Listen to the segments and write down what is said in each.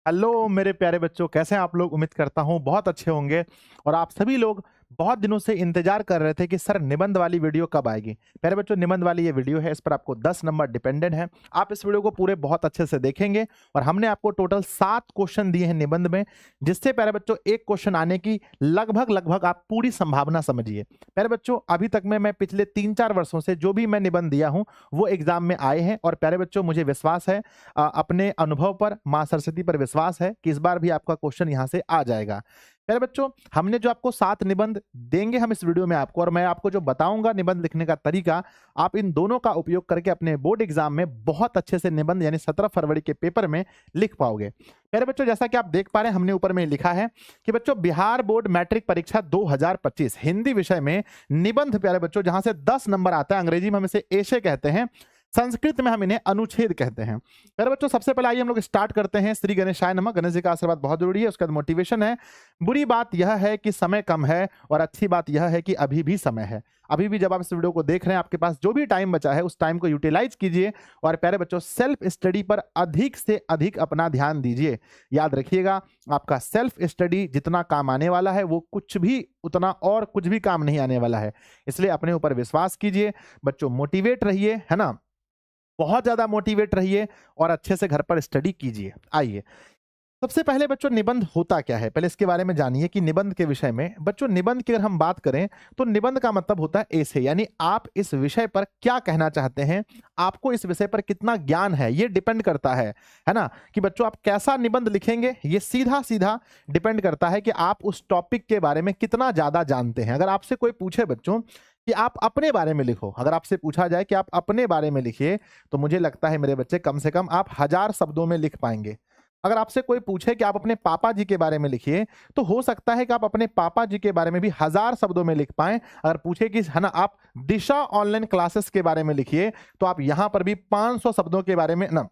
Hello मेरे प्यारे बच्चों, कैसे हैं आप लोग। उम्मीद करता हूँ बहुत अच्छे होंगे। और आप सभी लोग बहुत दिनों से इंतजार कर रहे थे कि सर निबंध वाली वीडियो कब आएगी। प्यारे बच्चों, निबंध वाली ये वीडियो है, इस पर आपको 10 नंबर डिपेंडेंट है। आप इस वीडियो को पूरे बहुत अच्छे से देखेंगे और हमने आपको टोटल 7 क्वेश्चन दिए हैं निबंध में, जिससे प्यारे बच्चों एक क्वेश्चन आने की लगभग लगभग आप पूरी संभावना समझिए। प्यारे बच्चों, अभी तक में मैं पिछले 3-4 वर्षों से जो भी मैं निबंध दिया हूँ वो एग्जाम में आए हैं। और प्यारे बच्चों, मुझे विश्वास है, अपने अनुभव पर, मां सरस्वती पर विश्वास है कि इस बार भी आपका क्वेश्चन यहां से आ जाएगा। प्यारे बच्चों, हमने जो आपको 7 निबंध देंगे हम इस वीडियो में आपको, और मैं आपको जो बताऊंगा निबंध लिखने का तरीका, आप इन दोनों का उपयोग करके अपने बोर्ड एग्जाम में बहुत अच्छे से निबंध यानी 17 फरवरी के पेपर में लिख पाओगे। प्यारे बच्चों, जैसा कि आप देख पा रहे हैं, हमने ऊपर में लिखा है कि बच्चों बिहार बोर्ड मैट्रिक परीक्षा 2025 हिंदी विषय में निबंध, प्यारे बच्चों, जहां से 10 नंबर आता है, अंग्रेजी में हम इसे एशे कहते हैं, संस्कृत में हम इन्हें अनुच्छेद कहते हैं। प्यारे बच्चों, सबसे पहले आइए हम लोग स्टार्ट करते हैं। श्री गणेशाय नमः। गणेश जी का आशीर्वाद बहुत जरूरी है। उसके बाद मोटिवेशन है। बुरी बात यह है कि समय कम है और अच्छी बात यह है कि अभी भी समय है। अभी भी जब आप इस वीडियो को देख रहे हैं, आपके पास जो भी टाइम बचा है उस टाइम को यूटिलाइज कीजिए और प्यारे बच्चों सेल्फ स्टडी पर अधिक से अधिक अपना ध्यान दीजिए। याद रखिएगा, आपका सेल्फ स्टडी जितना काम आने वाला है वो कुछ भी उतना और कुछ भी काम नहीं आने वाला है। इसलिए अपने ऊपर विश्वास कीजिए बच्चों, मोटिवेट रहिए, है ना, बहुत ज्यादा मोटिवेट रहिए और अच्छे से घर पर स्टडी कीजिए। आइए, सबसे पहले बच्चों निबंध होता क्या है, पहले इसके बारे में जानिए कि निबंध के विषय में। बच्चों, निबंध की अगर हम बात करें तो निबंध का मतलब होता है ऐसे, यानी आप इस विषय पर क्या कहना चाहते हैं, आपको इस विषय पर कितना ज्ञान है, ये डिपेंड करता है ना, कि बच्चों आप कैसा निबंध लिखेंगे, ये सीधा सीधा डिपेंड करता है कि आप उस टॉपिक के बारे में कितना ज्यादा जानते हैं। अगर आपसे कोई पूछे बच्चों कि आप अपने बारे में लिखो, अगर आपसे पूछा जाए कि आप अपने बारे में लिखिए, तो मुझे लगता है मेरे बच्चे कम से कम आप 1000 शब्दों में लिख पाएंगे। अगर आपसे कोई पूछे कि आप अपने पापा जी के बारे में लिखिए, तो हो सकता है कि आप अपने पापा जी के बारे में भी 1000 शब्दों में लिख पाएं। अगर पूछे कि है ना आप दिशा ऑनलाइन क्लासेस के बारे में लिखिए, तो आप यहां पर भी 500 शब्दों के बारे में ना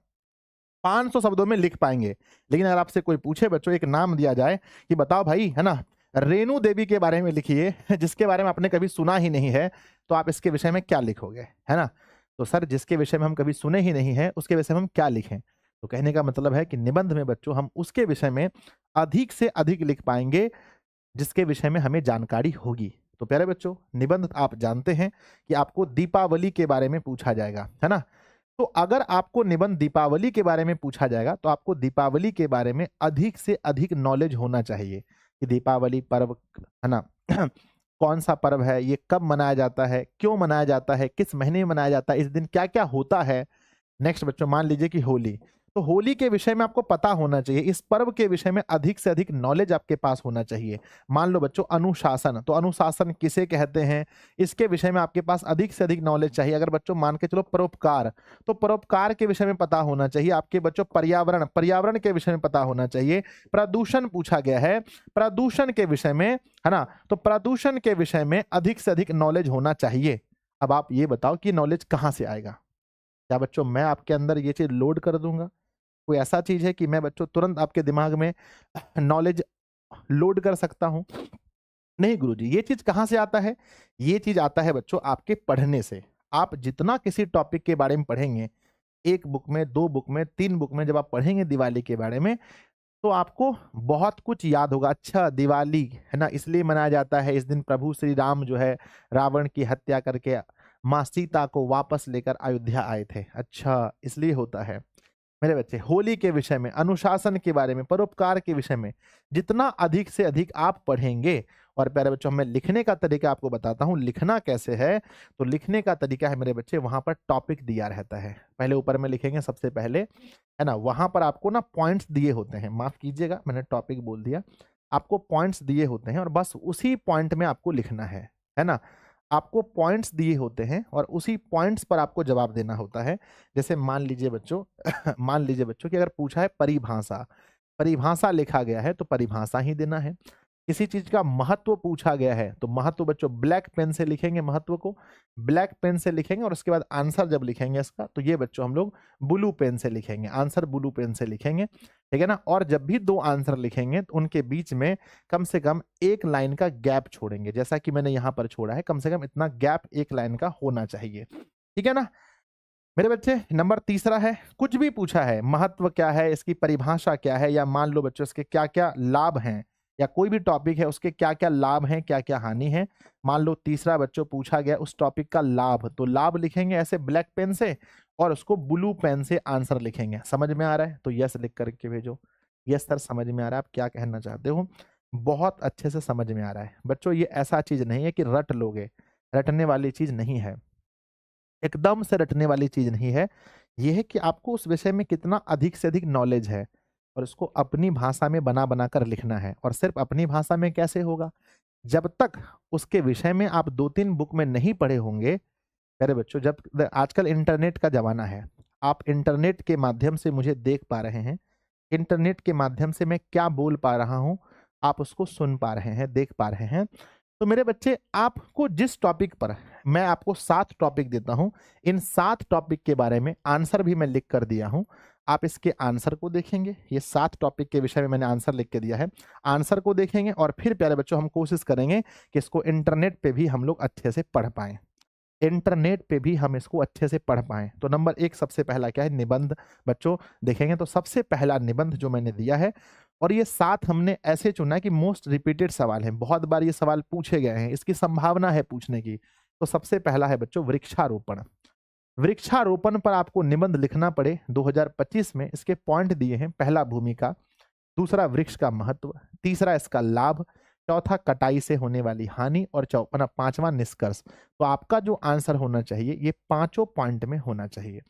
500 शब्दों में लिख पाएंगे। लेकिन अगर आपसे कोई पूछे बच्चों, एक नाम दिया जाए कि बताओ भाई, है ना, रेणु देवी के बारे में लिखिए, जिसके बारे में आपने कभी सुना ही नहीं है, तो आप इसके विषय में क्या लिखोगे, है ना। तो सर, जिसके विषय में हम कभी सुने ही नहीं है उसके विषय में हम क्या लिखें। तो कहने का मतलब है कि निबंध में बच्चों हम उसके विषय में अधिक से अधिक लिख पाएंगे जिसके विषय में हमें जानकारी होगी। तो प्यारे बच्चों, निबंध आप जानते हैं कि आपको दीपावली के बारे में पूछा जाएगा, है ना। तो अगर आपको निबंध दीपावली के बारे में पूछा जाएगा तो आपको दीपावली के बारे में अधिक से अधिक नॉलेज होना चाहिए कि दीपावली पर्व, है ना, कौन सा पर्व है, ये कब मनाया जाता है, क्यों मनाया जाता है, किस महीने में मनाया जाता है, इस दिन क्या क्या होता है। नेक्स्ट बच्चों, मान लीजिए कि होली, तो होली के विषय में आपको पता होना चाहिए, इस पर्व के विषय में अधिक से अधिक नॉलेज आपके पास होना चाहिए। मान लो बच्चों अनुशासन, तो अनुशासन किसे कहते हैं, इसके विषय में आपके पास अधिक से अधिक नॉलेज चाहिए। अगर बच्चों मान के चलो परोपकार, तो परोपकार के विषय में पता होना चाहिए आपके बच्चों। पर्यावरण, पर्यावरण के विषय में पता होना चाहिए। प्रदूषण पूछा गया है, प्रदूषण के विषय में, है ना, तो प्रदूषण के विषय में अधिक से अधिक नॉलेज होना चाहिए। अब आप ये बताओ कि नॉलेज कहां से आएगा। क्या बच्चों मैं आपके अंदर ये चीज लोड कर दूंगा? कोई ऐसा चीज है कि मैं बच्चों तुरंत आपके दिमाग में नॉलेज लोड कर सकता हूं? नहीं गुरुजी। ये चीज कहां से आता है? ये चीज आता है बच्चों आपके पढ़ने से। आप जितना किसी टॉपिक के बारे में पढ़ेंगे, एक बुक में, 2 बुक में, 3 बुक में, जब आप पढ़ेंगे दिवाली के बारे में, तो आपको बहुत कुछ याद होगा। अच्छा, दिवाली, है ना, इसलिए मनाया जाता है, इस दिन प्रभु श्री राम जो है रावण की हत्या करके माँ सीता को वापस लेकर अयोध्या आए थे। अच्छा, इसलिए होता है। मेरे बच्चे, होली के विषय में, अनुशासन के बारे में, परोपकार के विषय में जितना अधिक से अधिक आप पढ़ेंगे, और प्यारे बच्चों मैं लिखने का तरीका आपको बताता हूं, लिखना कैसे है। तो लिखने का तरीका है मेरे बच्चे, वहां पर टॉपिक दिया रहता है, पहले ऊपर में लिखेंगे सबसे पहले, है ना, वहां पर आपको ना पॉइंट्स दिए होते हैं, माफ कीजिएगा मैंने टॉपिक बोल दिया, आपको पॉइंट्स दिए होते हैं और बस उसी पॉइंट में आपको लिखना है ना। आपको पॉइंट्स दिए होते हैं और उसी पॉइंट्स पर आपको जवाब देना होता है। जैसे मान लीजिए बच्चों मान लीजिए बच्चों कि अगर पूछा है परिभाषा, परिभाषा लिखा गया है तो परिभाषा ही देना है। किसी चीज का महत्व पूछा गया है तो महत्व बच्चों ब्लैक पेन से लिखेंगे, महत्व को ब्लैक पेन से लिखेंगे, और उसके बाद आंसर जब लिखेंगे इसका, तो ये बच्चों हम लोग ब्लू पेन से लिखेंगे, आंसर ब्लू पेन से लिखेंगे, ठीक है ना। और जब भी 2 आंसर लिखेंगे तो उनके बीच में कम से कम 1 लाइन का गैप छोड़ेंगे, जैसा कि मैंने यहां पर छोड़ा है, कम से कम इतना गैप 1 लाइन का होना चाहिए, ठीक है ना। मेरे बच्चे नंबर तीसरा है, कुछ भी पूछा है, महत्व क्या है, इसकी परिभाषा क्या है, या मान लो बच्चों इसके क्या क्या लाभ हैं, या कोई भी टॉपिक है उसके क्या क्या लाभ हैं, क्या क्या हानि है। मान लो तीसरा बच्चों पूछा गया उस टॉपिक का लाभ, तो लाभ लिखेंगे ऐसे ब्लैक पेन से और उसको ब्लू पेन से आंसर लिखेंगे। समझ में आ रहा है तो यस लिख करके भेजो। यस सर समझ में आ रहा है, आप क्या कहना चाहते हो, बहुत अच्छे से समझ में आ रहा है बच्चों। ये ऐसा चीज नहीं है कि रट लोगे, रटने वाली चीज नहीं है, एकदम से रटने वाली चीज नहीं है। यह है कि आपको उस विषय में कितना अधिक से अधिक नॉलेज है और उसको अपनी भाषा में बना बना कर लिखना है। और सिर्फ अपनी भाषा में कैसे होगा, जब तक उसके विषय में आप 2-3 बुक में नहीं पढ़े होंगे। अरे बच्चों जब आजकल इंटरनेट का जमाना है, आप इंटरनेट के माध्यम से मुझे देख पा रहे हैं, इंटरनेट के माध्यम से मैं क्या बोल पा रहा हूं आप उसको सुन पा रहे हैं, देख पा रहे हैं। तो मेरे बच्चे आपको जिस टॉपिक पर, मैं आपको 7 टॉपिक देता हूं, इन 7 टॉपिक के बारे में आंसर भी मैं लिख कर दिया हूं। आप इसके आंसर को देखेंगे, ये 7 टॉपिक के विषय में मैंने आंसर लिख के दिया है, आंसर को देखेंगे और फिर प्यारे बच्चों हम कोशिश करेंगे कि इसको इंटरनेट पे भी हम लोग अच्छे से पढ़ पाएं, इंटरनेट पे भी हम इसको अच्छे से पढ़ पाएं। तो नंबर 1 सबसे पहला क्या है, निबंध। बच्चों देखेंगे तो सबसे पहला निबंध जो मैंने दिया है, और ये 7 हमने ऐसे चुना कि मोस्ट रिपीटेड सवाल हैं, बहुत बार ये सवाल पूछे गए हैं, इसकी संभावना है पूछने की। तो सबसे पहला है बच्चों वृक्षारोपण। वृक्षारोपण पर आपको निबंध लिखना पड़े 2025 में, इसके पॉइंट दिए हैं। पहला भूमिका, दूसरा वृक्ष का महत्व, तीसरा इसका लाभ, चौथा कटाई से होने वाली हानि, और पांचवा निष्कर्ष। तो आपका जो आंसर होना चाहिए ये 5 पॉइंट में होना चाहिए।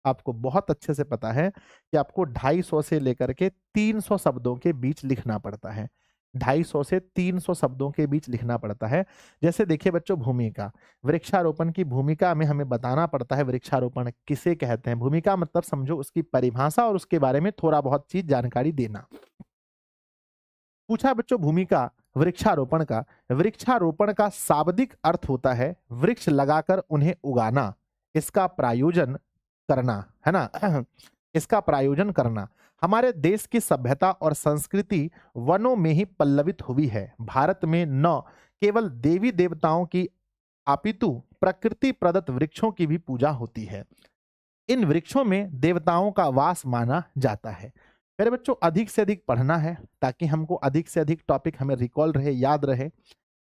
आपको बहुत अच्छे से पता है कि आपको 250 से लेकर के 300 शब्दों के बीच लिखना पड़ता है, 250 से 300 शब्दों के बीच लिखना पड़ता है। जैसे देखिए बच्चों भूमिका, वृक्षारोपण की भूमिका में हमें बताना पड़ता है वृक्षारोपण किसे कहते हैं। भूमिका मतलब समझो उसकी परिभाषा और उसके बारे में थोड़ा बहुत चीज जानकारी देना। पूछा बच्चों भूमिका वृक्षारोपण का, वृक्षारोपण का शाब्दिक अर्थ होता है वृक्ष लगाकर उन्हें उगाना, इसका प्रायोजन करना, है ना इसका प्रायोजन करना। हमारे देश की सभ्यता और संस्कृति वनों में ही पल्लवित हुई है। भारत में न केवल देवी देवताओं की अपितु प्रकृति प्रदत्त वृक्षों की भी पूजा होती है। इन वृक्षों में देवताओं का वास माना जाता है। मेरे बच्चों अधिक से अधिक पढ़ना है ताकि हमको अधिक से अधिक टॉपिक हमें रिकॉल रहे, याद रहे।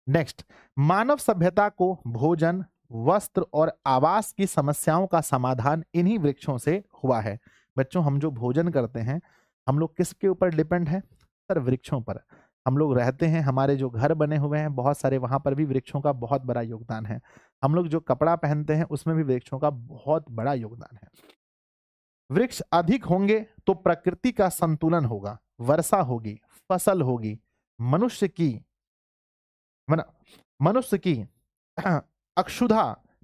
नेक्स्ट, मानव सभ्यता को भोजन, वस्त्र और आवास की समस्याओं का समाधान इन्हीं वृक्षों से हुआ है। बच्चों हम जो भोजन करते हैं हम लोग किसके ऊपर डिपेंड है सर, वृक्षों पर। हम लोग रहते हैं, हमारे जो घर बने हुए हैं बहुत सारे, वहां पर भी वृक्षों का बहुत बड़ा योगदान है। हम लोग जो कपड़ा पहनते हैं उसमें भी वृक्षों का बहुत बड़ा योगदान है। वृक्ष अधिक होंगे तो प्रकृति का संतुलन होगा, वर्षा होगी, फसल होगी, मनुष्य की मनुष्य की अक्षुधा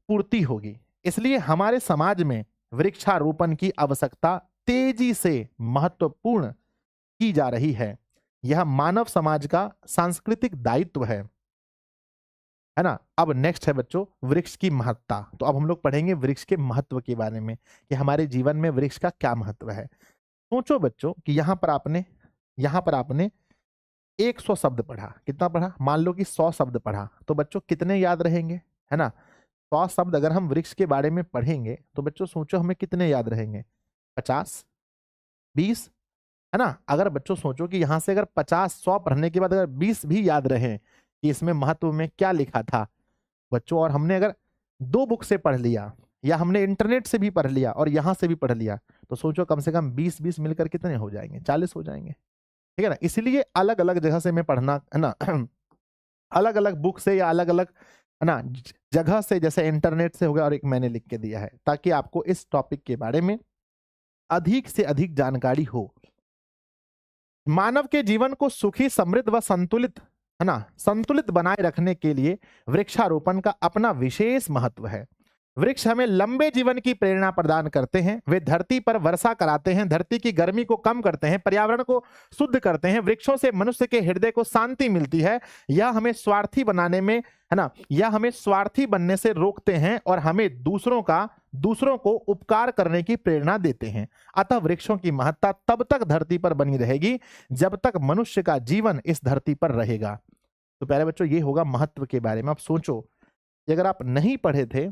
पूर्ति होगी। इसलिए हमारे समाज में वृक्षारोपण की आवश्यकता तेजी से महत्वपूर्ण की जा रही है। यह मानव समाज का सांस्कृतिक दायित्व है ना। अब नेक्स्ट है बच्चों वृक्ष की महत्ता। तो अब हम लोग पढ़ेंगे वृक्ष के महत्व के बारे में कि हमारे जीवन में वृक्ष का क्या महत्व है। सोचो बच्चों कि यहां पर आपने 100 शब्द पढ़ा, कितना पढ़ा, मान लो कि 100 शब्द पढ़ा, तो बच्चों कितने याद रहेंगे, है ना। 100 शब्द अगर हम वृक्ष के बारे में पढ़ेंगे तो बच्चों सोचो हमें कितने याद रहेंगे, 50, 20, है ना। अगर बच्चों सोचो कि यहां से अगर 50, 100 पढ़ने के बाद अगर 20 भी याद रहे कि इसमें महत्व में क्या लिखा था बच्चों, और हमने अगर 2 बुक से पढ़ लिया या हमने इंटरनेट से भी पढ़ लिया और यहां से भी पढ़ लिया, तो सोचो कम से कम 20-20 मिलकर कितने हो जाएंगे, 40 हो जाएंगे, ठीक है ना। इसलिए अलग अलग जगह से मैं पढ़ना, है ना अलग अलग बुक से या अलग अलग, है ना, जगह से, जैसे इंटरनेट से हो गया और एक मैंने लिख के दिया है, ताकि आपको इस टॉपिक के बारे में अधिक से अधिक जानकारी हो। मानव के जीवन को सुखी, समृद्ध व संतुलित, है ना, संतुलित बनाए रखने के लिए वृक्षारोपण का अपना विशेष महत्व है। वृक्ष हमें लंबे जीवन की प्रेरणा प्रदान करते हैं। वे धरती पर वर्षा कराते हैं, धरती की गर्मी को कम करते हैं, पर्यावरण को शुद्ध करते हैं। वृक्षों से मनुष्य के हृदय को शांति मिलती है। यह हमें स्वार्थी बनाने में, है ना, यह हमें स्वार्थी बनने से रोकते हैं और हमें दूसरों को उपकार करने की प्रेरणा देते हैं। अतः वृक्षों की महत्ता तब तक धरती पर बनी रहेगी जब तक मनुष्य का जीवन इस धरती पर रहेगा। तो प्यारे बच्चों ये होगा महत्व के बारे में। आप सोचो अगर आप नहीं पढ़े थे,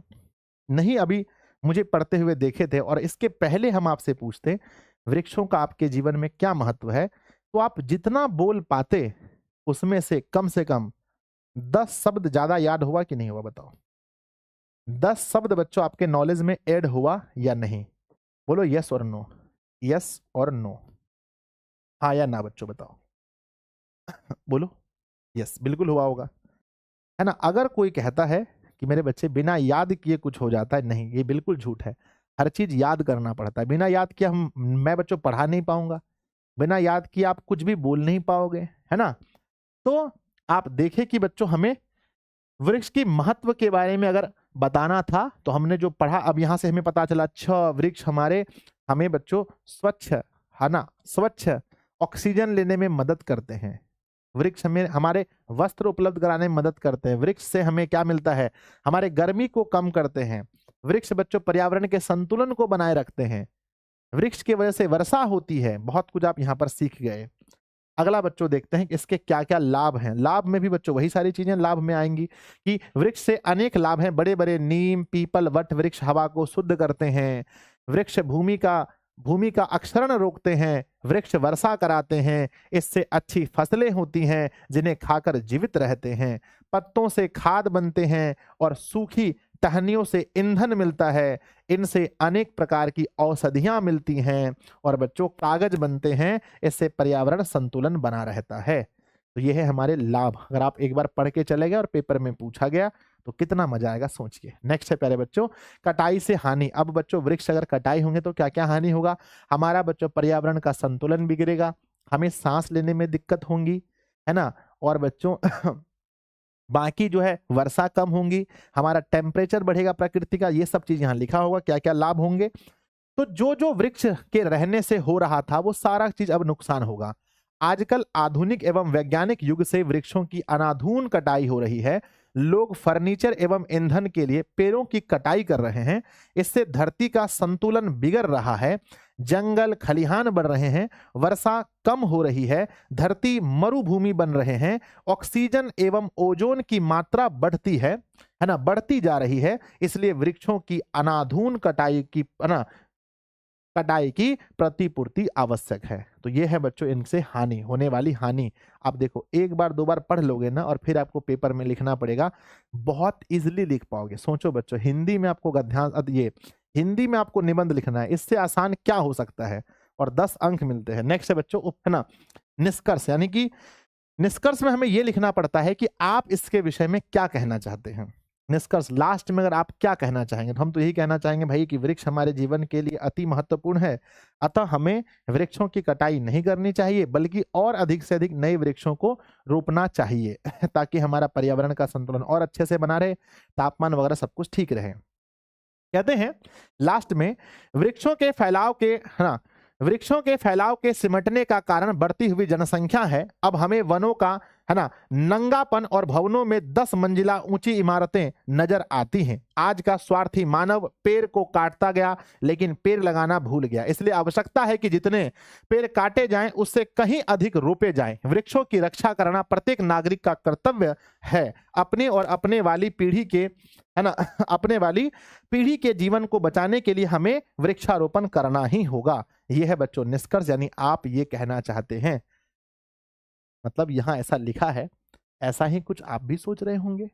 नहीं अभी मुझे पढ़ते हुए देखे थे और इसके पहले हम आपसे पूछते वृक्षों का आपके जीवन में क्या महत्व है, तो आप जितना बोल पाते उसमें से कम 10 शब्द ज्यादा याद हुआ कि नहीं हुआ बताओ? 10 शब्द बच्चों आपके नॉलेज में ऐड हुआ या नहीं? बोलो यस और नो, यस और नो, हाँ या ना बच्चों बताओ। बोलो यस, बिल्कुल हुआ होगा, है ना? अगर कोई कहता है कि मेरे बच्चे बिना याद किए कुछ हो जाता है, नहीं, ये बिल्कुल झूठ है। हर चीज याद करना पड़ता है। बिना याद किए मैं बच्चों पढ़ा नहीं पाऊंगा, बिना याद किए आप कुछ भी बोल नहीं पाओगे, है ना? तो आप देखें कि बच्चों हमें वृक्ष की महत्व के बारे में अगर बताना था तो हमने जो पढ़ा, अब यहां से हमें पता चला अच्छा वृक्ष हमें बच्चों स्वच्छ, है ना, स्वच्छ ऑक्सीजन लेने में मदद करते हैं। वृक्ष हमें हमारे वस्त्र उपलब्ध कराने में मदद करते हैं। वृक्ष से हमें क्या मिलता है? हमारे गर्मी को कम करते हैं। वृक्ष बच्चों पर्यावरण के संतुलन को बनाए रखते हैं। वृक्ष की वजह से वर्षा होती है। बहुत कुछ आप यहाँ पर सीख गए। अगला बच्चों देखते हैं कि इसके क्या क्या लाभ हैं। लाभ में भी बच्चों वही सारी चीजें लाभ में आएंगी कि वृक्ष से अनेक लाभ हैं। बड़े बड़े नीम, पीपल, वट वृक्ष हवा को शुद्ध करते हैं। वृक्ष भूमि का अक्षरण रोकते हैं। वृक्ष वर्षा कराते हैं। इससे अच्छी फसलें होती हैं जिन्हें खाकर जीवित रहते हैं। पत्तों से खाद बनते हैं और सूखी टहनियों से ईंधन मिलता है। इनसे अनेक प्रकार की औषधियां मिलती हैं और बच्चों कागज बनते हैं। इससे पर्यावरण संतुलन बना रहता है। तो ये है हमारे लाभ। अगर आप एक बार पढ़ के चले गए और पेपर में पूछा गया तो कितना मजा आएगा सोचिए। नेक्स्ट है प्यारे बच्चों, कटाई से हानि। अब बच्चों वृक्ष अगर कटाई होंगे तो क्या क्या हानि होगा? हमारा बच्चों पर्यावरण का संतुलन बिगड़ेगा, हमें सांस लेने में दिक्कत होंगी, है ना? और बच्चों बाकी जो है वर्षा कम होंगी, हमारा टेम्परेचर बढ़ेगा प्रकृति का। ये सब चीज यहाँ लिखा होगा क्या क्या लाभ होंगे। तो जो जो वृक्ष के रहने से हो रहा था वो सारा चीज अब नुकसान होगा। आजकल आधुनिक एवं वैज्ञानिक युग से वृक्षों की अनाधून कटाई हो रही है। लोग फर्नीचर एवं ईंधन के लिए पेड़ों की कटाई कर रहे हैं। इससे धरती का संतुलन बिगड़ रहा है। जंगल खलिहान बढ़ रहे हैं। वर्षा कम हो रही है। धरती मरुभूमि बन रहे हैं। ऑक्सीजन एवं ओजोन की मात्रा बढ़ती है ना, बढ़ती जा रही है। इसलिए वृक्षों की अनाधून कटाई की प्रतिपूर्ति आवश्यक है। तो ये है बच्चों इनसे हानि, होने वाली हानि। आप देखो एक बार दो बार पढ़ लोगे ना और फिर आपको पेपर में लिखना पड़ेगा, बहुत इजीली लिख पाओगे। सोचो बच्चों हिंदी में आपको हिंदी में आपको निबंध लिखना है, इससे आसान क्या हो सकता है? और 10 अंक मिलते हैं। नेक्स्ट है बच्चों है ना, निष्कर्ष। यानी कि निष्कर्ष में हमें यह लिखना पड़ता है कि आप इसके विषय में क्या कहना चाहते हैं। निष्कर्ष लास्ट में अगर आप क्या कहना चाहेंगे तो हम तो यही कहना चाहेंगे भाई कि वृक्ष हमारे जीवन के लिए अति महत्वपूर्ण है। अतः हमें वृक्षों की कटाई नहीं करनी चाहिए बल्कि और अधिक से अधिक नए वृक्षों को रोपना चाहिए ताकि हमारा पर्यावरण का संतुलन और अच्छे से बना रहे, तापमान वगैरह सब कुछ ठीक रहे। कहते हैं लास्ट में वृक्षों के फैलाव के सिमटने का कारण बढ़ती हुई जनसंख्या है। अब हमें वनों का है ना नंगापन और भवनों में 10 मंजिला ऊंची इमारतें नजर आती हैं। आज का स्वार्थी मानव पेड़ को काटता गया लेकिन पेड़ लगाना भूल गया। इसलिए आवश्यकता है कि जितने पेड़ काटे जाएं उससे कहीं अधिक रोपे जाएं। वृक्षों की रक्षा करना प्रत्येक नागरिक का कर्तव्य है। अपने और अपने वाली पीढ़ी के जीवन को बचाने के लिए हमें वृक्षारोपण करना ही होगा। यह है बच्चों निष्कर्ष। यानी आप ये कहना चाहते हैं, मतलब यहां ऐसा लिखा है, ऐसा ही कुछ आप भी सोच रहे होंगे?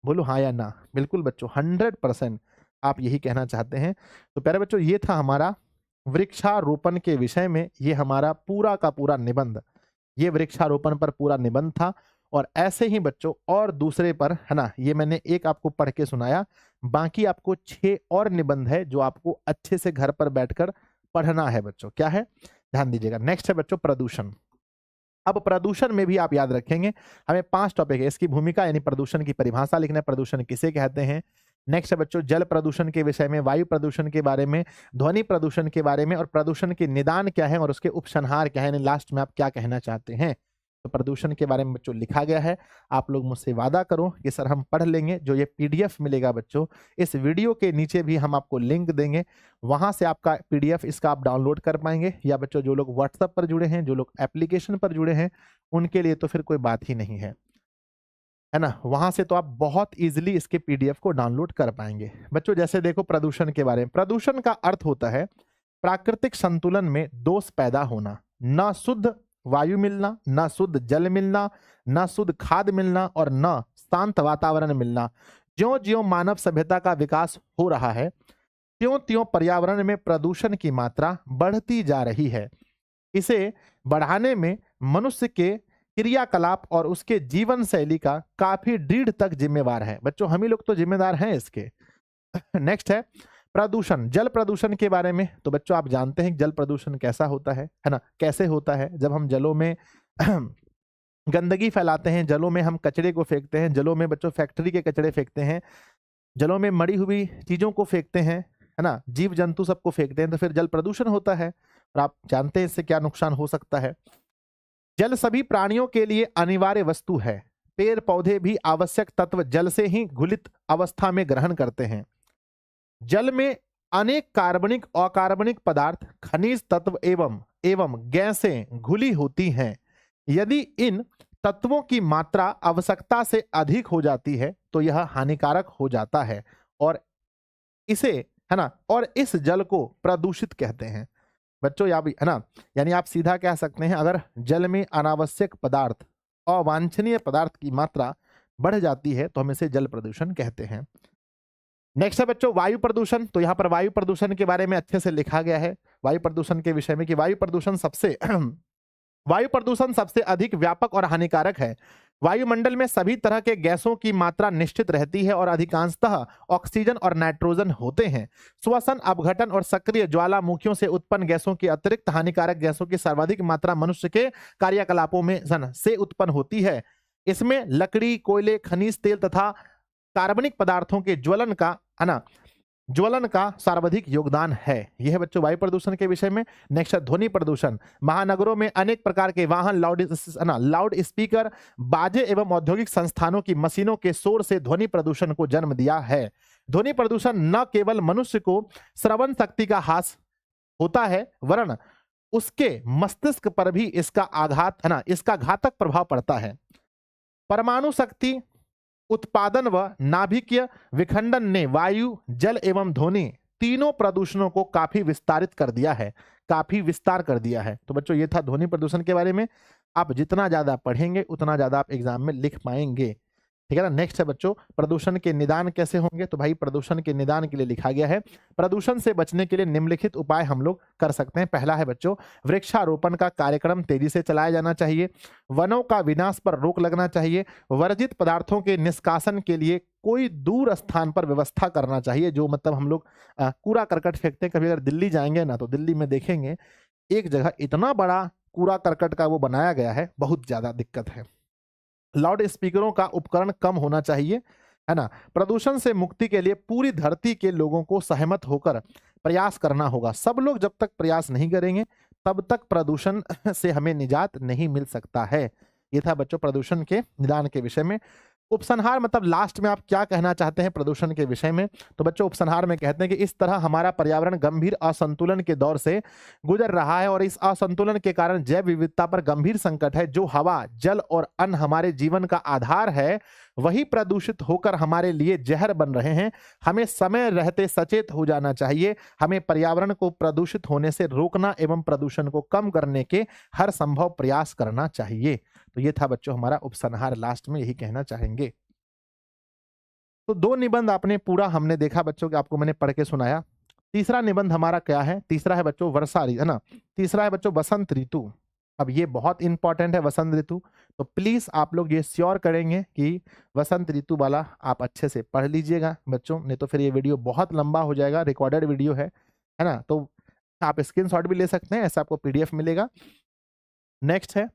बोलो हाँ या ना। बिल्कुल बच्चों 100% आप यही कहना चाहते हैं। तो प्यारे बच्चों ये था हमारा वृक्षारोपण के विषय में ये हमारा पूरा का पूरा निबंध। ये वृक्षारोपण पर पूरा निबंध था। और ऐसे ही बच्चों और दूसरे पर है ना, ये मैंने एक आपको पढ़ के सुनाया, बाकी आपको 6 और निबंध है जो आपको अच्छे से घर पर बैठकर पढ़ना है बच्चों। क्या है ध्यान दीजिएगा। नेक्स्ट है बच्चों प्रदूषण। अब प्रदूषण में भी आप याद रखेंगे हमें 5 टॉपिक है। इसकी भूमिका यानी प्रदूषण की परिभाषा लिखना है, प्रदूषण किसे कहते हैं। नेक्स्ट है बच्चों जल प्रदूषण के विषय में, वायु प्रदूषण के बारे में, ध्वनि प्रदूषण के बारे में और प्रदूषण के निदान क्या है और उसके उपसंहार क्या है, लास्ट में आप क्या कहना चाहते हैं। तो प्रदूषण के बारे में बच्चों लिखा गया है। आप लोग मुझसे वादा करो कि सर हम पढ़ लेंगे। जो ये पीडीएफ मिलेगा बच्चों, इस वीडियो के नीचे भी हम आपको लिंक देंगे, वहां से आपका पीडीएफ इसका आप डाउनलोड कर पाएंगे। या बच्चों जो लोग व्हाट्सएप पर जुड़े हैं, जो लोग एप्लीकेशन पर जुड़े हैं, उनके लिए तो फिर कोई बात ही नहीं है है ना, वहां से तो आप बहुत इजीली इसके पीडीएफ को डाउनलोड कर पाएंगे। बच्चों जैसे देखो प्रदूषण के बारे में, प्रदूषण का अर्थ होता है प्राकृतिक संतुलन में दोष पैदा होना, न शुद्ध वायु मिलना, न शुद्ध जल मिलना, न शुद्ध खाद मिलना और न शांत वातावरण मिलना। ज्यों ज्यों मानव सभ्यता का विकास हो रहा है त्यों त्यों पर्यावरण में प्रदूषण की मात्रा बढ़ती जा रही है। इसे बढ़ाने में मनुष्य के क्रियाकलाप और उसके जीवन शैली का काफी दृढ़ तक जिम्मेवार है। बच्चों हम ही लोग तो जिम्मेदार हैं इसके। नेक्स्ट है प्रदूषण, जल प्रदूषण के बारे में। तो बच्चों आप जानते हैं जल प्रदूषण कैसा होता है ना, कैसे होता है? जब हम जलों में गंदगी फैलाते हैं, जलों में हम कचरे को फेंकते हैं, जलों में बच्चों फैक्ट्री के कचरे फेंकते हैं, जलों में मरी हुई चीजों को फेंकते हैं, है ना, जीव जंतु सबको फेंकते हैं, तो फिर जल प्रदूषण होता है। और आप जानते हैं इससे क्या नुकसान हो सकता है। जल सभी प्राणियों के लिए अनिवार्य वस्तु है। पेड़ पौधे भी आवश्यक तत्व जल से ही घुलित अवस्था में ग्रहण करते हैं। जल में अनेक कार्बनिक अकार्बनिक पदार्थ, खनिज तत्व एवं गैसें घुली होती हैं। यदि इन तत्वों की मात्रा आवश्यकता से अधिक हो जाती है तो यह हानिकारक हो जाता है और इसे, है ना, और इस जल को प्रदूषित कहते हैं। बच्चों या है ना, यानी आप सीधा कह सकते हैं अगर जल में अनावश्यक पदार्थ, अवांछनीय पदार्थ की मात्रा बढ़ जाती है तो हम इसे जल प्रदूषण कहते हैं। नेक्स्ट है बच्चों वायु प्रदूषण। तो यहाँ पर वायु प्रदूषण के बारे में अच्छे से लिखा गया है वायु प्रदूषण के विषय में कि वायु प्रदूषण सबसे अधिक व्यापक और हानिकारक है। वायुमंडल में सभी तरह के गैसों की मात्रा निश्चित रहती है और अधिकांशतः ऑक्सीजन और नाइट्रोजन होते हैं। श्वसन, अपघटन और सक्रिय ज्वालामुखियों से उत्पन्न गैसों की अतिरिक्त हानिकारक गैसों की सर्वाधिक मात्रा मनुष्य के कार्यकलापों में से उत्पन्न होती है। इसमें लकड़ी, कोयले, खनिज तेल तथा कार्बनिक पदार्थों के ज्वलन का, है ना, ज्वलन का सर्वाधिक योगदान है। यह है बच्चों वायु प्रदूषण के विषय में। नेक्स्ट है ध्वनि प्रदूषण। महानगरों में अनेक प्रकार के वाहन, लाउड स्पीकर, बाजे एवं औद्योगिक संस्थानों की मशीनों के शोर से ध्वनि प्रदूषण को जन्म दिया है। ध्वनि प्रदूषण न केवल मनुष्य को श्रवण शक्ति का ह्रास होता है वरन उसके मस्तिष्क पर भी इसका आघात, है ना, इसका घातक प्रभाव पड़ता है। परमाणु शक्ति उत्पादन व नाभिकीय विखंडन ने वायु, जल एवं ध्वनि तीनों प्रदूषणों को काफी विस्तारित कर दिया है, काफी विस्तार कर दिया है। तो बच्चों ये था ध्वनि प्रदूषण के बारे में। आप जितना ज्यादा पढ़ेंगे उतना ज्यादा आप एग्जाम में लिख पाएंगे, ठीक है ना। नेक्स्ट है बच्चों प्रदूषण के निदान कैसे होंगे। तो भाई प्रदूषण के निदान के लिए लिखा गया है प्रदूषण से बचने के लिए निम्नलिखित उपाय हम लोग कर सकते हैं। पहला है बच्चों वृक्षारोपण का कार्यक्रम तेजी से चलाया जाना चाहिए। वनों का विनाश पर रोक लगना चाहिए। वर्जित पदार्थों के निष्कासन के लिए कोई दूर स्थान पर व्यवस्था करना चाहिए। जो मतलब हम लोग कूड़ा करकट फेंकते हैं, कभी अगर दिल्ली जाएंगे ना तो दिल्ली में देखेंगे एक जगह इतना बड़ा कूड़ा करकट का वो बनाया गया है, बहुत ज्यादा दिक्कत है। लाउड स्पीकरों का उपकरण कम होना चाहिए, है ना। प्रदूषण से मुक्ति के लिए पूरी धरती के लोगों को सहमत होकर प्रयास करना होगा। सब लोग जब तक प्रयास नहीं करेंगे तब तक प्रदूषण से हमें निजात नहीं मिल सकता है। ये था बच्चों प्रदूषण के निदान के विषय में। उपसंहार मतलब लास्ट में आप क्या कहना चाहते हैं प्रदूषण के विषय में। तो बच्चों उपसंहार में कहते हैं कि इस तरह हमारा पर्यावरण गंभीर असंतुलन के दौर से गुजर रहा है और इस असंतुलन के कारण जैव विविधता पर गंभीर संकट है। जो हवा, जल और अन्न हमारे जीवन का आधार है वही प्रदूषित होकर हमारे लिए जहर बन रहे हैं। हमें समय रहते सचेत हो जाना चाहिए। हमें पर्यावरण को प्रदूषित होने से रोकना एवं प्रदूषण को कम करने के हर संभव प्रयास करना चाहिए। तो ये था बच्चों हमारा उपसंहार, लास्ट में यही कहना चाहेंगे। तो दो निबंध आपने पूरा हमने देखा बच्चों कि आपको मैंने पढ़ के सुनाया। तीसरा निबंध हमारा क्या है? तीसरा है बच्चों वर्षा ऋतु, है ना। तीसरा है बच्चों वसंत ऋतु। अब ये बहुत इंपॉर्टेंट है वसंत ऋतु, तो प्लीज आप लोग ये श्योर करेंगे कि वसंत ऋतु वाला आप अच्छे से पढ़ लीजिएगा बच्चों, नहीं तो फिर ये वीडियो बहुत लंबा हो जाएगा। रिकॉर्डेड वीडियो है ना, तो आप स्क्रीनशॉट भी ले सकते हैं, ऐसा आपको पीडीएफ मिलेगा। नेक्स्ट है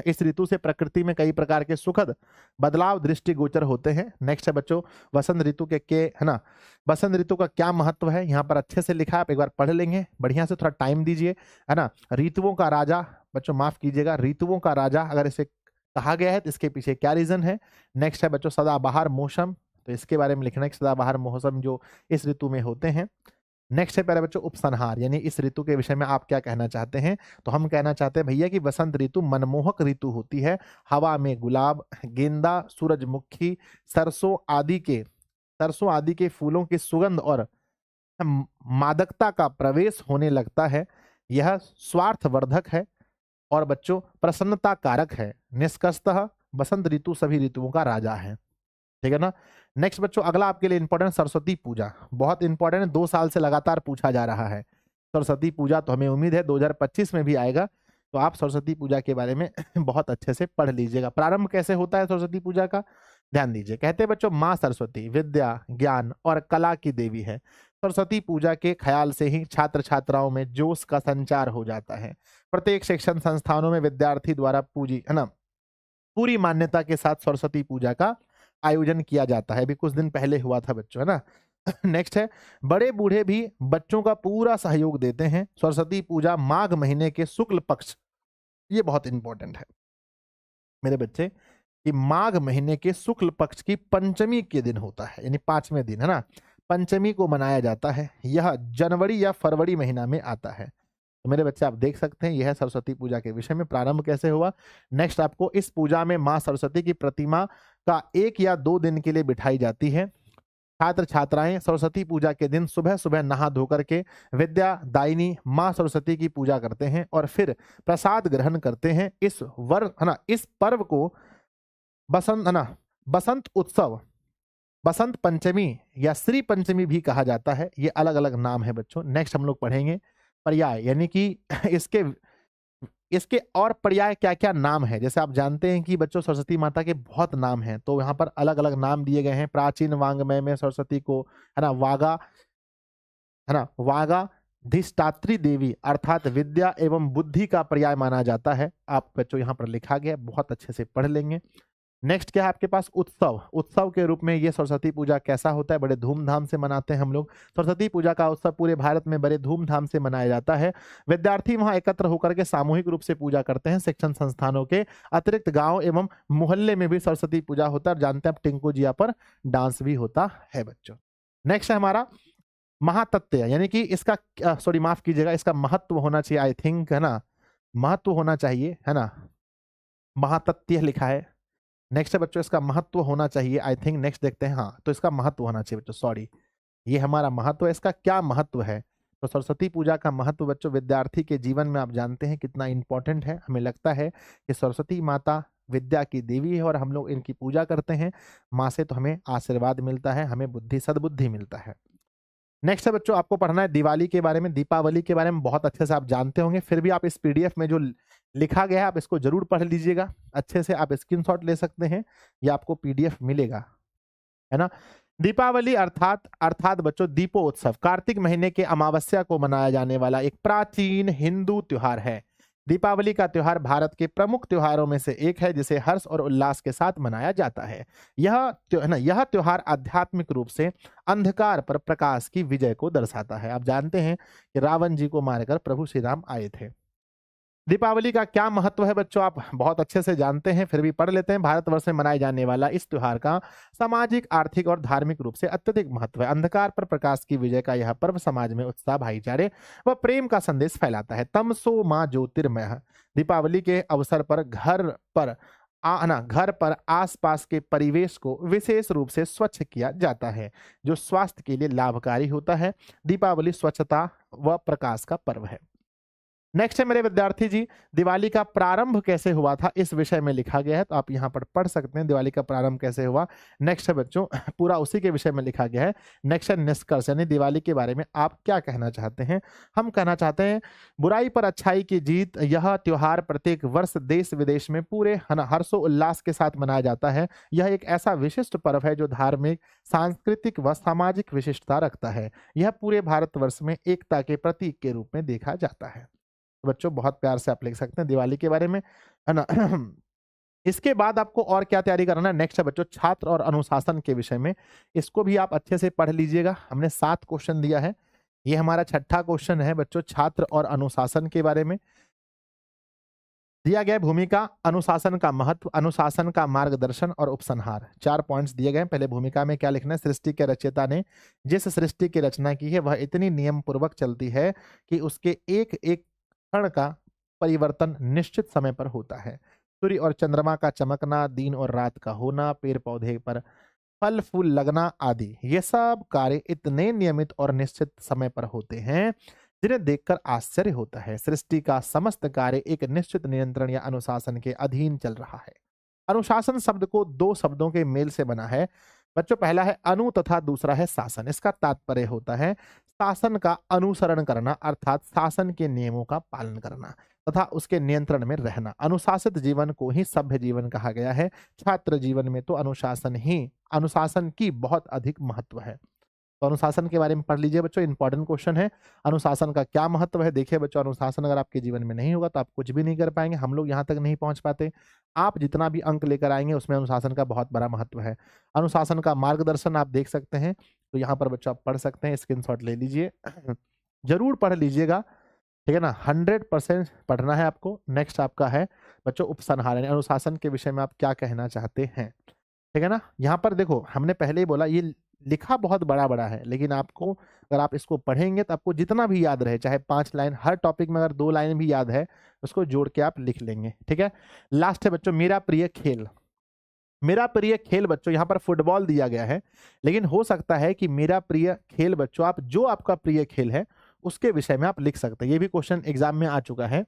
इस ऋतु से प्रकृति में कई प्रकार के सुखद बदलाव दृष्टिगोचर होते हैं। नेक्स्ट है बच्चों वसंत ऋतु के है ना, वसंत ऋतु का क्या महत्व है यहाँ पर अच्छे से लिखा है, आप एक बार पढ़ लेंगे बढ़िया से, थोड़ा टाइम दीजिए, है ना। ऋतुओं का राजा, बच्चों माफ कीजिएगा, ऋतुओं का राजा अगर इसे कहा गया है तो इसके पीछे क्या रीजन है। नेक्स्ट है बच्चों सदाबहार मौसम, तो इसके बारे में लिखना है कि सदाबहार मौसम जो इस ऋतु में होते हैं। नेक्स्ट है प्यारे बच्चों उपसंहार, यानी इस ऋतु के विषय में आप क्या कहना चाहते हैं। तो हम कहना चाहते हैं भैया कि बसंत ऋतु मनमोहक ऋतु होती है। हवा में गुलाब, गेंदा, सूरजमुखी, सरसों आदि के फूलों की सुगंध और मादकता का प्रवेश होने लगता है। यह स्वार्थवर्धक है और बच्चों प्रसन्नता कारक है। निष्कर्षतः बसंत ऋतु सभी ऋतुओं का राजा है। ठीक है ना। नेक्स्ट बच्चों अगला आपके लिए इंपॉर्टेंट सरस्वती पूजा, बहुत इंपॉर्टेंट है, 2 साल से लगातार पूछा जा रहा है सरस्वती पूजा। तो हमें उम्मीद है 2025 में भी आएगा, तो आप सरस्वती पूजा के बारे में बहुत अच्छे से पढ़ लीजिएगा। प्रारंभ कैसे होता है सरस्वती पूजा का, ध्यान दीजिए। कहते हैं बच्चों माँ सरस्वती विद्या, ज्ञान और कला की देवी है। सरस्वती पूजा के ख्याल से ही छात्र छात्राओं में जोश का संचार हो जाता है। प्रत्येक शिक्षण संस्थानों में विद्यार्थी द्वारा पूजी है ना पूरी मान्यता के साथ सरस्वती पूजा का आयोजन किया जाता है। अभी कुछ दिन पहले हुआ था बच्चों, है ना। नेक्स्ट है बड़े बूढ़े भी बच्चों का पूरा सहयोग देते हैं। सरस्वती पूजा माघ महीने के शुक्ल पक्ष, ये बहुत इंपॉर्टेंट है मेरे बच्चे, कि माघ महीने के शुक्ल पक्ष की पंचमी के दिन होता है, यानी 5वें दिन, है ना, पंचमी को मनाया जाता है। यह जनवरी या फरवरी महीना में आता है। तो मेरे बच्चे आप देख सकते हैं यह है सरस्वती पूजा के विषय में, प्रारंभ कैसे हुआ। नेक्स्ट आपको इस पूजा में माँ सरस्वती की प्रतिमा का 1 या 2 दिन के लिए बिठाई जाती है। छात्र छात्राएं सरस्वती पूजा के दिन सुबह सुबह नहा धोकर के विद्या दायिनी माँ सरस्वती की पूजा करते हैं और फिर प्रसाद ग्रहण करते हैं। इस पर्व को बसंत उत्सव, बसंत पंचमी या श्री पंचमी भी कहा जाता है। ये अलग अलग नाम है बच्चों। नेक्स्ट हम लोग पढ़ेंगे पर्याय, यानी कि इसके और पर्याय क्या क्या नाम है। जैसे आप जानते हैं कि बच्चों सरस्वती माता के बहुत नाम हैं, तो यहाँ पर अलग अलग नाम दिए गए हैं। प्राचीन वांग्मय में सरस्वती को वागा धिष्ठात्री देवी अर्थात विद्या एवं बुद्धि का पर्याय माना जाता है। आप बच्चों यहाँ पर लिखा गया, बहुत अच्छे से पढ़ लेंगे। नेक्स्ट क्या है आपके पास उत्सव के रूप में ये सरस्वती पूजा कैसा होता है, बड़े धूमधाम से मनाते हैं हम लोग। सरस्वती पूजा का उत्सव पूरे भारत में बड़े धूमधाम से मनाया जाता है। विद्यार्थी वहां एकत्र होकर के सामूहिक रूप से पूजा करते हैं। शिक्षण संस्थानों के अतिरिक्त गांव एवं मोहल्ले में भी सरस्वती पूजा होता है। जानते हैं आप टिंकू जिया पर डांस भी होता है बच्चों। नेक्स्ट है हमारा महातत्व, यानी कि इसका माफ कीजिएगा, इसका महत्व होना चाहिए, आई थिंक, है ना, महत्व होना चाहिए, है ना, महातत्व लिखा है। नेक्स्ट है बच्चों इसका महत्व होना चाहिए, आई थिंक। नेक्स्ट देखते हैं, हाँ, तो इसका महत्व होना चाहिए बच्चों, सॉरी, ये हमारा महत्व है। इसका क्या महत्व है, तो सरस्वती पूजा का महत्व बच्चों विद्यार्थी के जीवन में आप जानते हैं कितना इंपॉर्टेंट है। हमें लगता है कि सरस्वती माता विद्या की देवी है और हम लोग इनकी पूजा करते हैं। माँ से तो हमें आशीर्वाद मिलता है, हमें सद्बुद्धि मिलता है। नेक्स्ट है बच्चों आपको पढ़ना है दिवाली के बारे में, दीपावली के बारे में बहुत अच्छे से आप जानते होंगे, फिर भी आप इस पीडीएफ में जो लिखा गया है आप इसको जरूर पढ़ लीजिएगा अच्छे से। आप स्क्रीनशॉट ले सकते हैं, ये आपको पीडीएफ मिलेगा, है ना। दीपावली अर्थात बच्चों दीपोत्सव कार्तिक महीने के अमावस्या को मनाया जाने वाला एक प्राचीन हिंदू त्योहार है। दीपावली का त्योहार भारत के प्रमुख त्योहारों में से एक है जिसे हर्ष और उल्लास के साथ मनाया जाता है। यह त्योहार आध्यात्मिक रूप से अंधकार पर प्रकाश की विजय को दर्शाता है। आप जानते हैं कि रावण जी को मारकर प्रभु श्री राम आए थे। दीपावली का क्या महत्व है बच्चों आप बहुत अच्छे से जानते हैं, फिर भी पढ़ लेते हैं। भारतवर्ष में मनाए जाने वाला इस त्योहार का सामाजिक, आर्थिक और धार्मिक रूप से अत्यधिक महत्व है। अंधकार पर प्रकाश की विजय का यह पर्व समाज में उत्साह, भाईचारे व प्रेम का संदेश फैलाता है। तमसो मां ज्योतिर्मय। दीपावली के अवसर पर घर पर आसपास के परिवेश को विशेष रूप से स्वच्छ किया जाता है जो स्वास्थ्य के लिए लाभकारी होता है। दीपावली स्वच्छता व प्रकाश का पर्व है। नेक्स्ट है मेरे विद्यार्थी जी, दिवाली का प्रारंभ कैसे हुआ था इस विषय में लिखा गया है, तो आप यहाँ पर पढ़ सकते हैं दिवाली का प्रारंभ कैसे हुआ। नेक्स्ट है बच्चों पूरा उसी के विषय में लिखा गया है। नेक्स्ट है निष्कर्ष, यानी दिवाली के बारे में आप क्या कहना चाहते हैं। हम कहना चाहते हैं बुराई पर अच्छाई की जीत। यह त्योहार प्रत्येक वर्ष देश विदेश में पूरे हर्षोल्लास के साथ मनाया जाता है। यह एक ऐसा विशिष्ट पर्व है जो धार्मिक, सांस्कृतिक व सामाजिक विशिष्टता रखता है। यह पूरे भारतवर्ष में एकता के प्रतीक के रूप में देखा जाता है। बच्चों बहुत प्यार से आप लिख सकते हैं दिवाली के बारे में, है ना। इसके बाद आपको और क्या तैयारी करना है, नेक्स्ट है बच्चों छात्र और अनुशासन के विषय में। इसको भी आप अच्छे से पढ़ लीजिएगा। हमने 7 क्वेश्चन दिया है, ये हमारा 6ठा क्वेश्चन है बच्चों, छात्र और अनुशासन के बारे में। दिया गया भूमिका, अनुशासन का महत्व, अनुशासन का मार्गदर्शन और उपसंहार। 4 पॉइंट्स दिए गए। पहले भूमिका में क्या लिखना है, सृष्टि के रचयिता ने जिस सृष्टि की रचना की है वह इतनी नियम पूर्वक चलती है कि उसके एक एक क्षण का परिवर्तन निश्चित समय पर होता है। सूर्य और चंद्रमा का चमकना, दिन और रात का होना, पेड़ पौधे पर फल फूल लगना आदि, ये सब कार्य इतने नियमित और निश्चित समय पर होते हैं जिन्हें देखकर आश्चर्य होता है। सृष्टि का समस्त कार्य एक निश्चित नियंत्रण या अनुशासन के अधीन चल रहा है। अनुशासन शब्द को 2 शब्दों के मेल से बना है बच्चों। पहला है अनु तथा दूसरा है शासन। इसका तात्पर्य होता है शासन का अनुसरण करना, अर्थात शासन के नियमों का पालन करना तथा उसके नियंत्रण में रहना। अनुशासित जीवन को ही सभ्य जीवन कहा गया है। छात्र जीवन में तो अनुशासन की बहुत अधिक महत्व है। तो अनुशासन के बारे में पढ़ लीजिए बच्चों, इंपॉर्टेंट क्वेश्चन है। अनुशासन का क्या महत्व है देखिए बच्चों, अनुशासन अगर आपके जीवन में नहीं होगा तो आप कुछ भी नहीं कर पाएंगे। हम लोग यहाँ तक नहीं पहुंच पाते। आप जितना भी अंक लेकर आएंगे उसमें अनुशासन का बहुत बड़ा महत्व है। अनुशासन का मार्गदर्शन आप देख सकते हैं, तो यहाँ पर बच्चों आप पढ़ सकते हैं, स्क्रीनशॉट ले लीजिए, जरूर पढ़ लीजिएगा, ठीक है ना। 100% पढ़ना है आपको। नेक्स्ट आपका है बच्चों उपसंहार, यानी अनुशासन के विषय में आप क्या कहना चाहते हैं, ठीक है ना। यहाँ पर देखो हमने पहले ही बोला ये लिखा बहुत बड़ा बड़ा है, लेकिन आपको अगर आप इसको पढ़ेंगे तो आपको जितना भी याद रहे, चाहे 5 लाइन, हर टॉपिक में अगर 2 लाइन भी याद है उसको जोड़ के आप लिख लेंगे, ठीक है। लास्ट है बच्चों मेरा प्रिय खेल। मेरा प्रिय खेल बच्चों, यहाँ पर फुटबॉल दिया गया है, लेकिन हो सकता है कि मेरा प्रिय खेल बच्चों आप जो आपका प्रिय खेल है उसके विषय में आप लिख सकते हैं। ये भी क्वेश्चन एग्जाम में आ चुका है।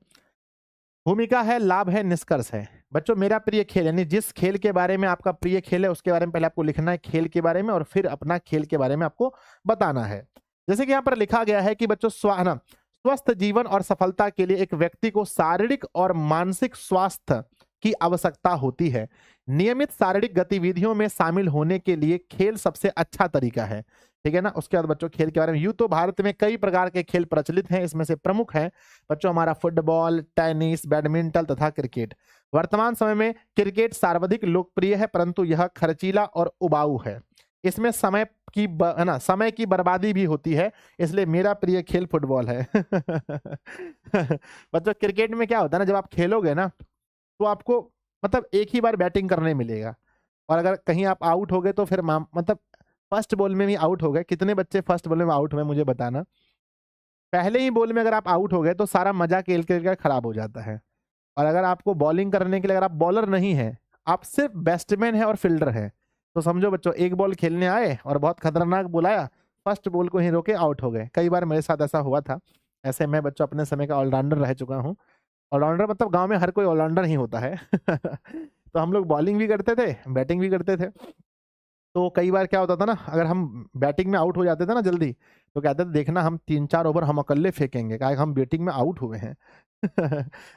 भूमिका है, लाभ है, निष्कर्ष है। बच्चों मेरा प्रिय खेल यानी जिस खेल के बारे में आपका प्रिय खेल है उसके बारे में पहले आपको लिखना है खेल के बारे में, और फिर अपना खेल के बारे में आपको बताना है। जैसे कि यहाँ पर लिखा गया है कि बच्चों स्वस्थ जीवन और सफलता के लिए एक व्यक्ति को शारीरिक और मानसिक स्वास्थ्य की आवश्यकता होती है। नियमित शारीरिक गतिविधियों में शामिल होने के लिए खेल सबसे अच्छा तरीका है, ठीक है ना। उसके बाद बच्चों खेल के बारे में, यूं तो भारत में कई प्रकार के खेल प्रचलित हैं, इसमें से प्रमुख है बच्चों हमारा फुटबॉल, टेनिस, बैडमिंटन तथा क्रिकेट। वर्तमान समय में क्रिकेट सर्वाधिक लोकप्रिय है, परंतु यह खर्चीला और उबाऊ है। इसमें समय की बर्बादी भी होती है, इसलिए मेरा प्रिय खेल फुटबॉल है। बच्चों क्रिकेट में क्या होता है ना, जब आप खेलोगे ना तो आपको मतलब एक ही बार बैटिंग करने मिलेगा, और अगर कहीं आप आउट हो गए तो फिर मतलब फर्स्ट बॉल में भी आउट हो गए। कितने बच्चे फर्स्ट बॉल में आउट हुए मुझे बताना। पहले ही बॉल में अगर आप आउट हो गए तो सारा मजा खेल कर खराब हो जाता है। और अगर आपको बॉलिंग करने के लिए, अगर आप बॉलर नहीं है, आप सिर्फ बैट्समैन है और फील्डर है, तो समझो बच्चों एक बॉल खेलने आए और बहुत खतरनाक बुलाया, फर्स्ट बॉल को ही रोके आउट हो गए। कई बार मेरे साथ ऐसा हुआ था। ऐसे मैं बच्चों अपने समय का ऑलराउंडर रह चुका हूँ। ऑलराउंडर मतलब गांव में हर कोई ऑलराउंडर ही होता है। तो हम लोग बॉलिंग भी करते थे, बैटिंग भी करते थे। तो कई बार क्या होता था ना, अगर हम बैटिंग में आउट हो जाते थे ना जल्दी, तो कहते थे देखना हम 3-4 ओवर हम अकेले फेंकेंगे, क्या हम बैटिंग में आउट हुए हैं।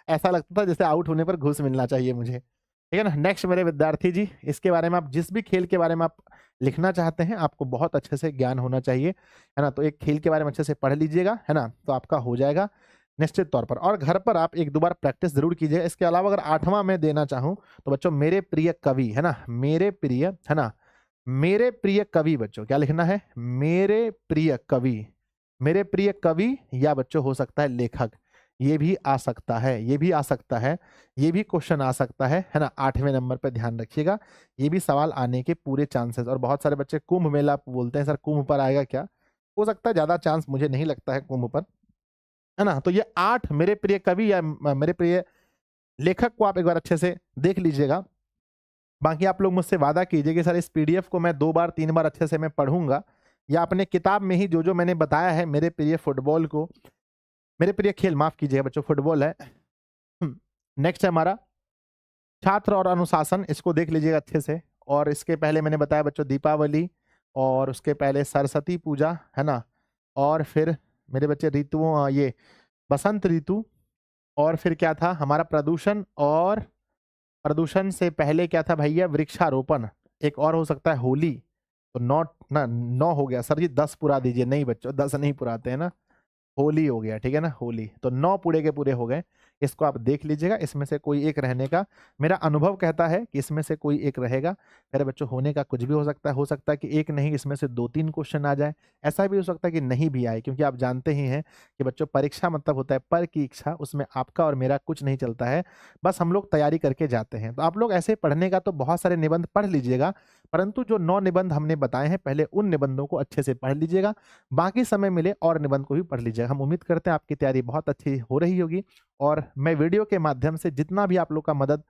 ऐसा लगता था जैसे आउट होने पर घूस मिलना चाहिए मुझे, ठीक है ना। नेक्स्ट मेरे विद्यार्थी जी, इसके बारे में आप जिस भी खेल के बारे में आप लिखना चाहते हैं आपको बहुत अच्छे से ज्ञान होना चाहिए, है ना। तो एक खेल के बारे में अच्छे से पढ़ लीजिएगा, है ना, तो आपका हो जाएगा निश्चित तौर पर। और घर पर आप 1-2 बार प्रैक्टिस जरूर कीजिए। इसके अलावा अगर 8वां मैं देना चाहूँ तो बच्चों मेरे प्रिय कवि, है ना, मेरे प्रिय, है ना, मेरे प्रिय कवि। बच्चों क्या लिखना है, मेरे प्रिय कवि। मेरे प्रिय कवि या बच्चों हो सकता है लेखक, ये भी आ सकता है, ये भी आ सकता है, ये भी क्वेश्चन आ सकता है ना। 8वें नंबर पे ध्यान रखिएगा, ये भी सवाल आने के पूरे चांसेस। और बहुत सारे बच्चे कुंभ मेला बोलते हैं, सर कुंभ पर आएगा क्या, हो सकता है, ज्यादा चांस मुझे नहीं लगता है कुंभ पर, है ना। तो ये 8 मेरे प्रिय कवि या मेरे प्रिय लेखक को आप एक बार अच्छे से देख लीजिएगा। बाकी आप लोग मुझसे वादा कीजिए कि सर इस पीडीएफ को मैं 2 बार 3 बार अच्छे से मैं पढ़ूंगा, या अपने किताब में ही जो जो मैंने बताया है, मेरे प्रिय फुटबॉल को, मेरे प्रिय खेल, माफ कीजिएगा बच्चों फुटबॉल है। नेक्स्ट है हमारा छात्र और अनुशासन, इसको देख लीजिएगा अच्छे से। और इसके पहले मैंने बताया बच्चों दीपावली, और उसके पहले सरस्वती पूजा, है ना, और फिर मेरे बच्चे ऋतुओं, ये बसंत ऋतु, और फिर क्या था हमारा प्रदूषण, और प्रदूषण से पहले क्या था भैया, वृक्षारोपण, एक और हो सकता है होली। तो 9 हो गया सर जी, 10 पुरा दीजिए। नहीं बच्चों 10 नहीं पुराते हैं ना, होली हो गया, ठीक है ना, होली। तो 9 पूरे के पूरे हो गए। इसको आप देख लीजिएगा, इसमें से कोई एक रहने का मेरा अनुभव कहता है कि इसमें से कोई एक रहेगा। मेरे बच्चों होने का कुछ भी हो सकता है कि एक नहीं इसमें से 2-3 क्वेश्चन आ जाए, ऐसा भी हो सकता है कि नहीं भी आए, क्योंकि आप जानते ही हैं कि बच्चों परीक्षा मतलब होता है पर की इच्छा, उसमें आपका और मेरा कुछ नहीं चलता है, बस हम लोग तैयारी करके जाते हैं। तो आप लोग ऐसे पढ़ने का तो बहुत सारे निबंध पढ़ लीजिएगा, परंतु जो 9 निबंध हमने बताए हैं पहले उन निबंधों को अच्छे से पढ़ लीजिएगा, बाकी समय मिले और निबंध को भी पढ़ लीजिएगा। हम उम्मीद करते हैं आपकी तैयारी बहुत अच्छी हो रही होगी और मैं वीडियो के माध्यम से जितना भी आप लोग का मदद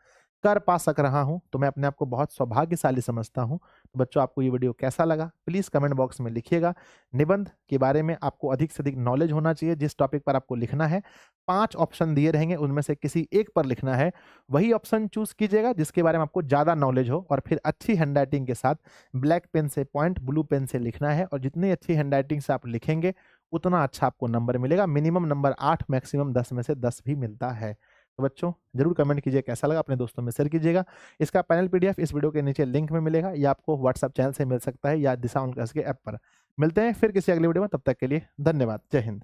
कर पा सक रहा हूं तो मैं अपने आप को बहुत सौभाग्यशाली समझता हूं। तो बच्चों आपको ये वीडियो कैसा लगा प्लीज कमेंट बॉक्स में लिखिएगा। निबंध के बारे में आपको अधिक से अधिक नॉलेज होना चाहिए, जिस टॉपिक पर आपको लिखना है 5 ऑप्शन दिए रहेंगे, उनमें से किसी एक पर लिखना है, वही ऑप्शन चूज कीजिएगा जिसके बारे में आपको ज्यादा नॉलेज हो, और फिर अच्छी हैंडराइटिंग के साथ ब्लैक पेन से पॉइंट ब्लू पेन से लिखना है, और जितनी अच्छी हैंडराइटिंग से आप लिखेंगे उतना अच्छा आपको नंबर मिलेगा। मिनिमम नंबर 8, मैक्सिमम 10 में से 10 भी मिलता है। तो बच्चों जरूर कमेंट कीजिए कैसा लगा, अपने दोस्तों में शेयर कीजिएगा। इसका पैनल पीडीएफ इस वीडियो के नीचे लिंक में मिलेगा, या आपको व्हाट्सएप चैनल से मिल सकता है या दिशा ऑन क्लास के ऐप पर। मिलते हैं फिर किसी अगले वीडियो में, तब तक के लिए धन्यवाद। जय हिंद।